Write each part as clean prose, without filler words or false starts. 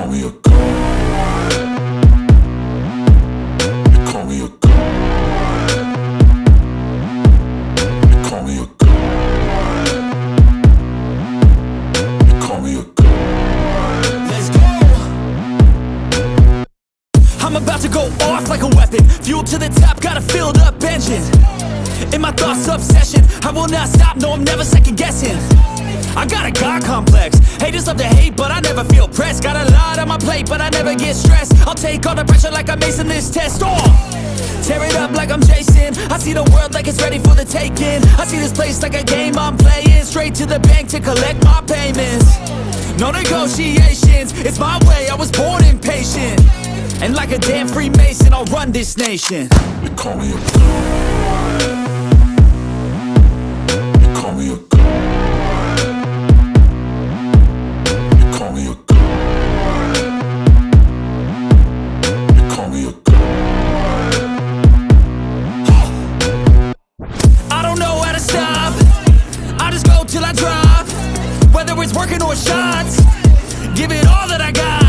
call me a god. You call me a god. You call me a god. You call me a god. Let's go. I'm about to go off like a weapon. Fuel to the top, got a filled up engine. In my thoughts, obsession, I will not stop, no, I'm never second guessing. I got a God complex, haters love to hate, but I never feel pressed. Got a lot on my plate, but I never get stressed. I'll take all the pressure like I'm acing this test. Tear it up like I'm Jason. I see the world like it's ready for the taking. I see this place like a game I'm playing. Straight to the bank to collect my payments. No negotiations, it's my way, I was born impatient. And like a damn Freemason, I'll run this nation. You call me a god. You call me a god. You call me a god. You call me a god. I don't know how to stop, I just go till I drop. Whether it's working or shots, give it all that I got.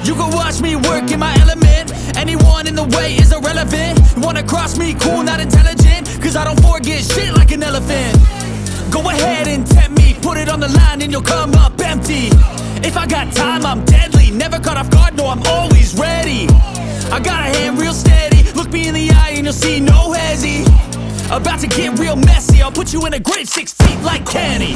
You can watch me work in my element. Anyone in the way is irrelevant. You wanna cross me, cool, not intelligent, cause I don't forget shit like an elephant. Go ahead and tempt me, put it on the line and you'll come up empty. If I got time, I'm deadly. Never caught off guard, no, I'm always ready. I got a hand real steady. Look me in the eye and you'll see no hezzy. About to get real messy, I'll put you in a grave 6 feet like Kenny.